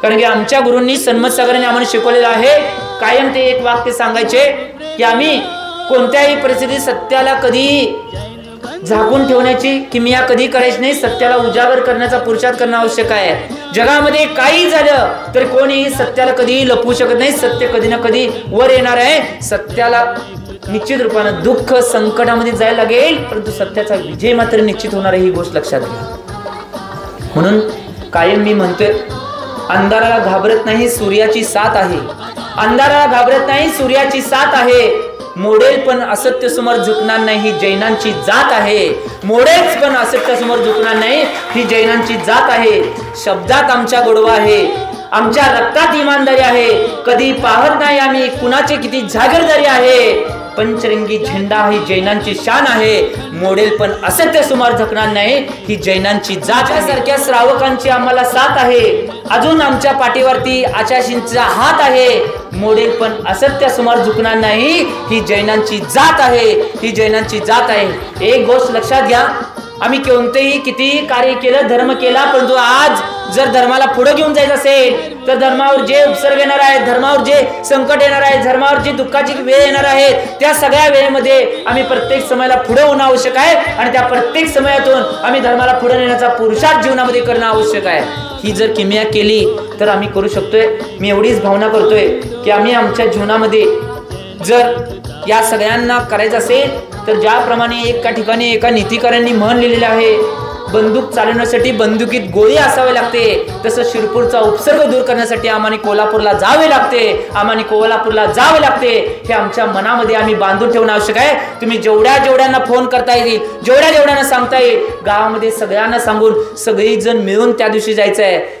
कारण की आमच्या गुरूंनी सन्मत सागरांनी आम्हाला शिकवलेलं आहे, कायम ते एक वाक्य सांगायचे की आम्ही कोणत्याही परिस्थितीत सत्याला कधी झाकून ठेवण्याची किमया कधी करायची नाही, सत्याला उजागर करण्याचा पुरुषार्थ करणं आवश्यक आहे. जगामध्ये काही झालं तर कोणीही सत्याला कधी लपवू शकत नाही. सत्य कधी ना कधी वर येणार आहे. सत्याला निश्चित रूपानं दुःख संकटामध्ये जायला लागेल, परंतु सत्याचा विजय मात्र निश्चित होणार आहे, ही गोष्ट लक्षात घ्या. म्हणून कायम मी म्हणतोय, अंधाराला घाबरत नाही, सूर्याची साथ आहे. अंधाराला घाबरत नाही, सूर्याची साथ आहे. मोडेल पण असत्य समोर झुकणार नाही, ही जैनांची जात आहे. मोडेल पण असत्य समोर झुकणार नाही, ही जैनांची जात आहे. शब्दात आमच्या गोडवा आहे, आमच्या रक्तात इमानदारी आहे. कधी पाहत नाही आम्ही कुणाचे किती जागीरदारी आहे. पंचरंगी झेंडा ही जैनांची शान आहे. मोडेल पण असत्य समोर झुकणार नाही, ही जैनांची जात सारख्या श्रावकांची आम्हाला साथ आहे. अजून आमच्या पाठीवरती आचाशींचा हात आहे. मोडेल पण असत्य समोर झुकणार नाही, ही जैनांची जात आहे, ही जैनांची जात आहे. एक गोष्ट लक्षात घ्या, आम्ही कोणतेही किती कार्य केलं, धर्म केला, परंतु आज जर धर्माला पुढे घेऊन जायचं असेल तर धर्मावर जे उपसर्ग येणार आहे, धर्मावर जे संकट येणार आहे, धर्मावर जी दुःखाची वेळ येणार आहे, त्या सगळ्या वेळेमध्ये आम्ही प्रत्येक समयाला पुढे होणं आवश्यक आहे. आणि त्या प्रत्येक समयातून आम्ही धर्माला पुढे नेण्याचा पुरुषार्थ जीवनामध्ये करणं आवश्यक आहे. ही जर किमया केली तर आम्ही करू शकतोय. मी एवढीच भावना करतोय की आम्ही आमच्या जीवनामध्ये जर या सगळ्यांना करायचं असेल तर ज्याप्रमाणे एका ठिकाणी एका नीतिकारांनी म्हण लिहिलेले आहे, बंदूक चालवण्यासाठी बंदुकीत गोळी असावे लागते, तसं शिरपूरचा उपसर्ग दूर करण्यासाठी आम्हाला कोल्हापूरला जावे लागते, आम्हाला कोल्हापूरला जावे लागते. हे आमच्या मनामध्ये आम्ही बांधून ठेवणं आवश्यक आहे. तुम्ही जेवढ्यांना फोन करता येईल, जेवढ्यांना सांगता येईल, गावामध्ये सगळ्यांना सांगून सगळी जण मिळून त्या दिवशी जायचं आहे.